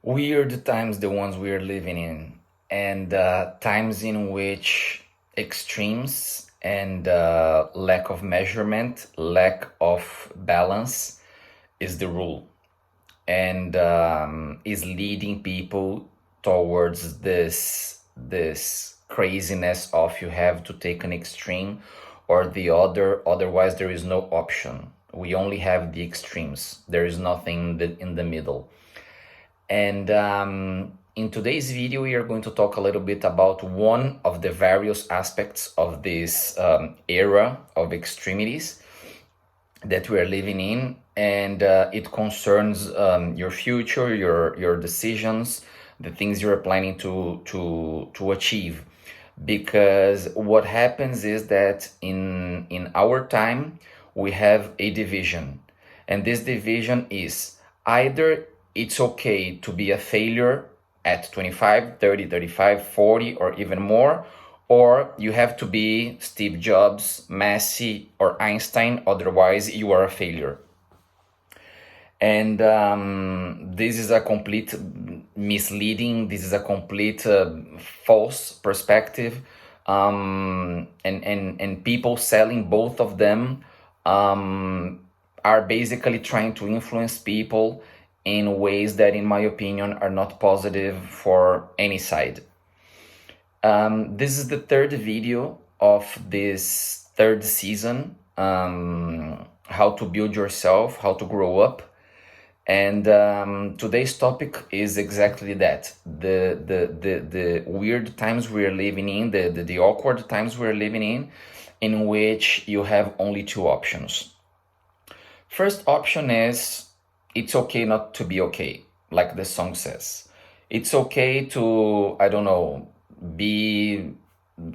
Weird times, the ones we are living in, and times in which extremes and lack of measurement, lack of balance is the rule, and is leading people towards this craziness of you have to take an extreme or the other, otherwise there is no option. We only have the extremes. There is nothing in the middle. And in today's video, we are going to talk a little bit about one of the various aspects of this era of extremities that we are living in, and it concerns your future, your decisions, the things you're planning to achieve. Because what happens is that in our time we have a division, and this division is either it's okay to be a failure at 25, 30, 35, 40, or even more, or you have to be Steve Jobs, Messi, or Einstein, otherwise you are a failure. And this is a complete misleading, this is a complete false perspective. And people selling both of them are basically trying to influence people in ways that, in my opinion, are not positive for any side. This is the third video of this third season, how to build yourself, how to grow up. And today's topic is exactly that, the weird times we're living in, the awkward times we're living in which you have only two options. First option is it's okay not to be okay, like the song says. It's okay to, I don't know, be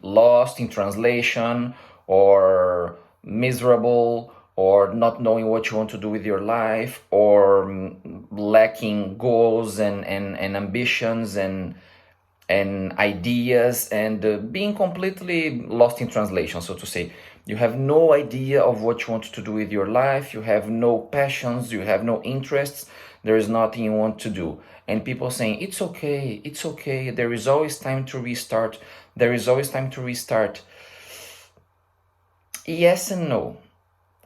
lost in translation or miserable or not knowing what you want to do with your life or lacking goals and ambitions and ideas and being completely lost in translation, so to say. You have no idea of what you want to do with your life, you have no passions, you have no interests, there is nothing you want to do. And people saying, it's okay, there is always time to restart, there is always time to restart. Yes and no.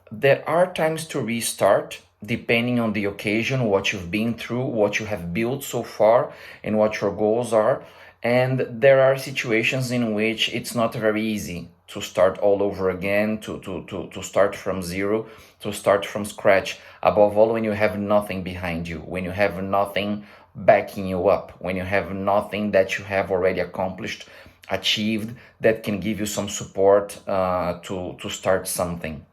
There are times to restart depending on the occasion, what you've been through, what you have built so far, and what your goals are. And there are situations in which it's not very easy to start all over again, to start from zero, to start from scratch. Above all, when you have nothing behind you, when you have nothing backing you up, when you have nothing that you have already accomplished, achieved, that can give you some support to start something.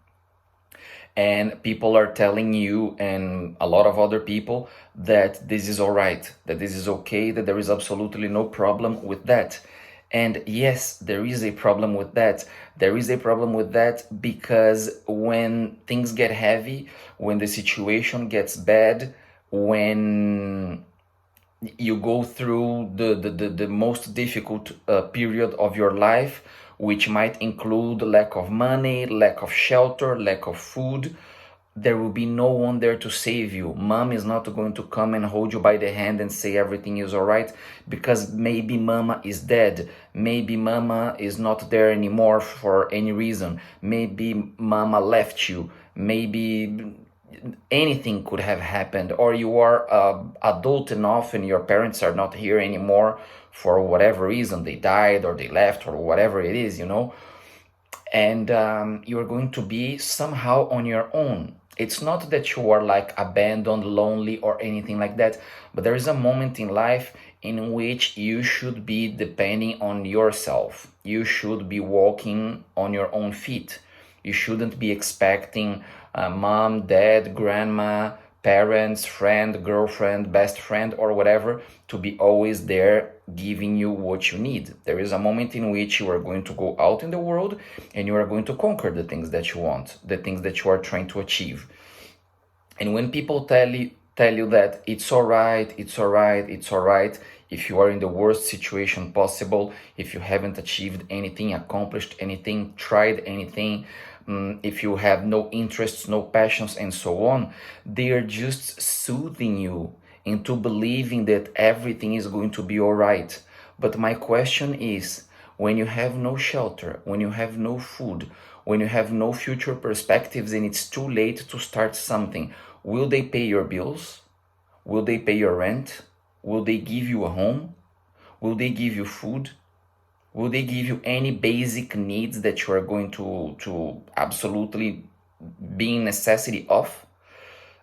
And people are telling you and a lot of other people that this is all right, that this is okay, that there is absolutely no problem with that. And yes, there is a problem with that. There is a problem with that because when things get heavy, when the situation gets bad, when you go through the most difficult period of your life, which might include lack of money, lack of shelter, lack of food, there will be no one there to save you. Mom is not going to come and hold you by the hand and say everything is all right, because maybe mama is dead. Maybe mama is not there anymore for any reason. Maybe mama left you. Maybe anything could have happened, or you are adult enough and your parents are not here anymore for whatever reason, they died or they left or whatever it is, and you're going to be somehow on your own. It's not that you are like abandoned, lonely, or anything like that, but there is a moment in life in which you should be depending on yourself. You should be walking on your own feet. You shouldn't be expecting mom, dad, grandma, parents, friend, girlfriend, best friend, or whatever to be always there giving you what you need. There is a moment in which you are going to go out in the world and you are going to conquer the things that you want, the things that you are trying to achieve. And when people tell you that it's all right, it's all right, it's all right, if you are in the worst situation possible, if you haven't achieved anything, accomplished anything, tried anything, if you have no interests, no passions, and so on, they are just soothing you into believing that everything is going to be all right. But my question is, when you have no shelter, when you have no food, when you have no future perspectives and it's too late to start something, will they pay your bills? Will they pay your rent? Will they give you a home? Will they give you food? Will they give you any basic needs that you are going to absolutely be in necessity of?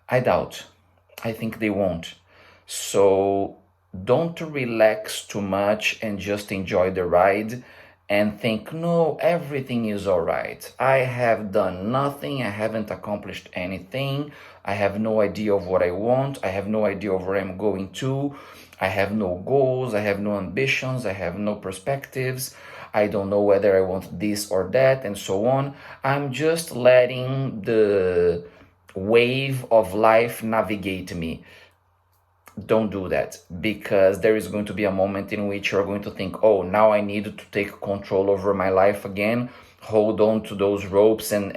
I doubt. I think they won't. So don't relax too much and just enjoy the ride and think, no, everything is all right. I have done nothing. I haven't accomplished anything. I have no idea of what I want. I have no idea of where I'm going to. I have no goals. I have no ambitions. I have no perspectives. I don't know whether I want this or that, and so on. I'm just letting the wave of life navigate me. Don't do that, because there is going to be a moment in which you're going to think, oh, now I need to take control over my life again, hold on to those ropes and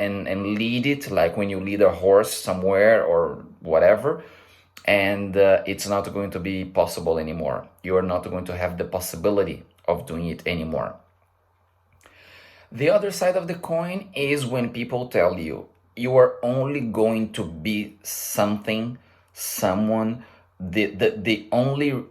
lead it, like when you lead a horse somewhere or whatever, and it's not going to be possible anymore. You're not going to have the possibility of doing it anymore. The other side of the coin is when people tell you you are only going to be something, someone, the only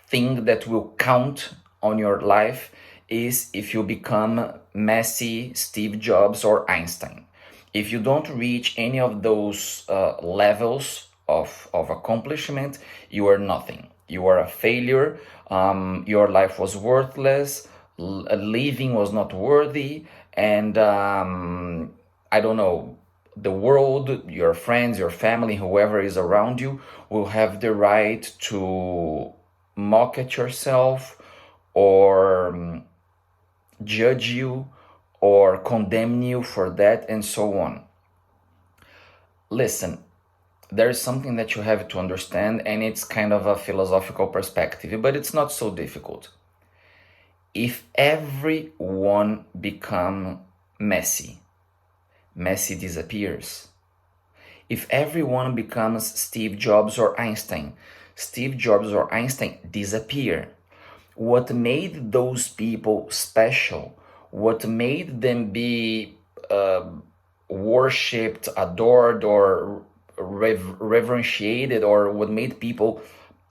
thing that will count on your life is if you become Messi, Steve Jobs, or Einstein. If you don't reach any of those levels of accomplishment, you are nothing. You are a failure. Your life was worthless. Living was not worthy. And I don't know, the world, your friends, your family, whoever is around you, will have the right to mock at yourself or judge you or condemn you for that, and so on. Listen, there is something that you have to understand, and it's kind of a philosophical perspective, but it's not so difficult. If everyone become Messi, Messi disappears. If everyone becomes Steve Jobs or Einstein, Steve Jobs or Einstein disappear. What made those people special, what made them be worshipped, adored, or reverenciated, or what made people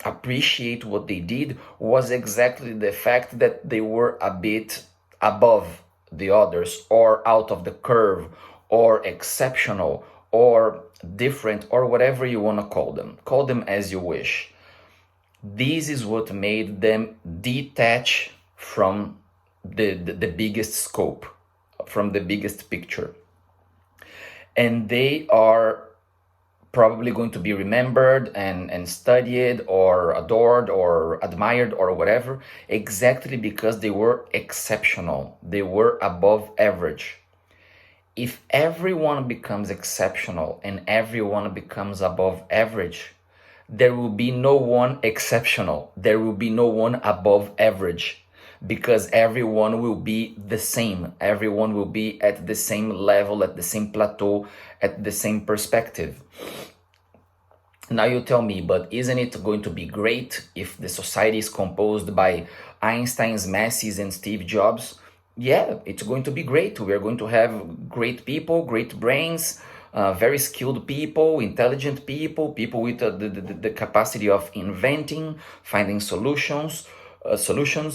appreciate what they did, was exactly the fact that they were a bit above the others, or out of the curve, or exceptional, or different, or whatever you want to call them. Call them as you wish. This is what made them detach from the biggest scope, from the biggest picture. And they are probably going to be remembered and studied or adored or admired or whatever, exactly because they were exceptional. They were above average. If everyone becomes exceptional and everyone becomes above average, there will be no one exceptional. There will be no one above average, because everyone will be the same. Everyone will be at the same level, at the same plateau, at the same perspective. Now you tell me, but isn't it going to be great if the society is composed by Einsteins, Messis, and Steve Jobs? Yeah, it's going to be great. We are going to have great people, great brains, very skilled people, intelligent people, people with the capacity of inventing, finding solutions,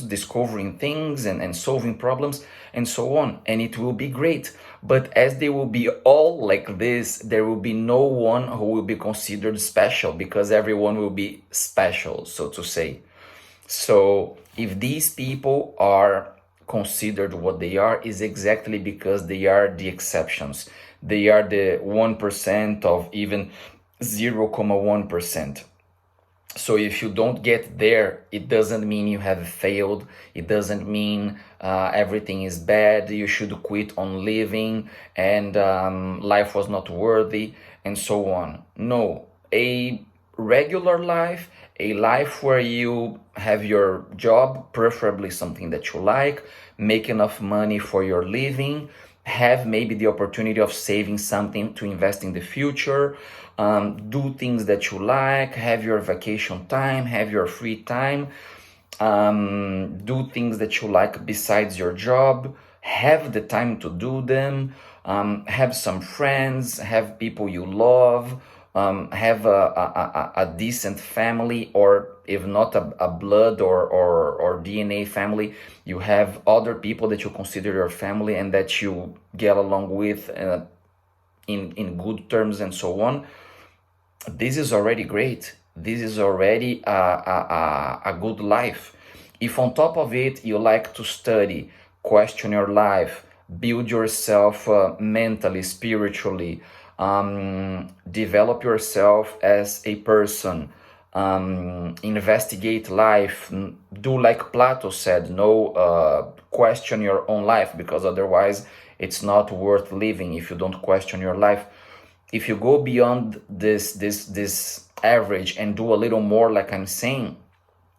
discovering things and solving problems, and so on. And it will be great. But as they will be all like this, there will be no one who will be considered special, because everyone will be special, so to say. So if these people are considered what they are, is exactly because they are the exceptions. They are the 1% of even 0.1%. So if you don't get there, it doesn't mean you have failed. It doesn't mean everything is bad. You should quit on living and life was not worthy and so on. No, a regular life, a life where you have your job, preferably something that you like, make enough money for your living, have maybe the opportunity of saving something to invest in the future, do things that you like, have your vacation time, have your free time, do things that you like besides your job, have the time to do them, have some friends, have people you love, have a decent family, or if not a blood or DNA family, you have other people that you consider your family and that you get along with in good terms and so on. This is already great. This is already a good life. If on top of it you like to study, question your life, build yourself mentally, spiritually, develop yourself as a person, investigate life, do like Plato said, no, question your own life, because otherwise it's not worth living if you don't question your life. If you go beyond this average and do a little more, like I'm saying,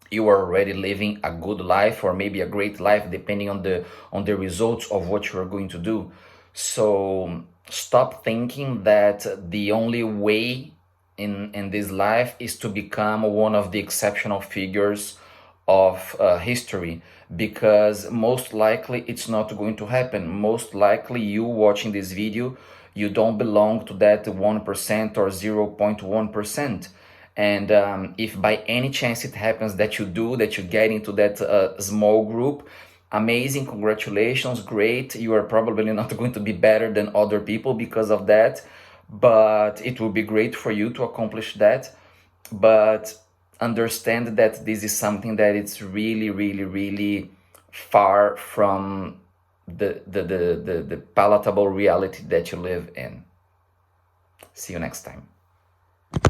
you are already living a good life, or maybe a great life, depending on the results of what you are going to do. So stop thinking that the only way in this life is to become one of the exceptional figures of history, because most likely it's not going to happen. Most likely you watching this video, you don't belong to that 1% or 0.1%. And if by any chance it happens that you do, that you get into that small group, amazing, congratulations, great. You are probably not going to be better than other people because of that, but it will be great for you to accomplish that. But understand that this is something that it's really, really, really far from the palatable reality that you live in. See you next time.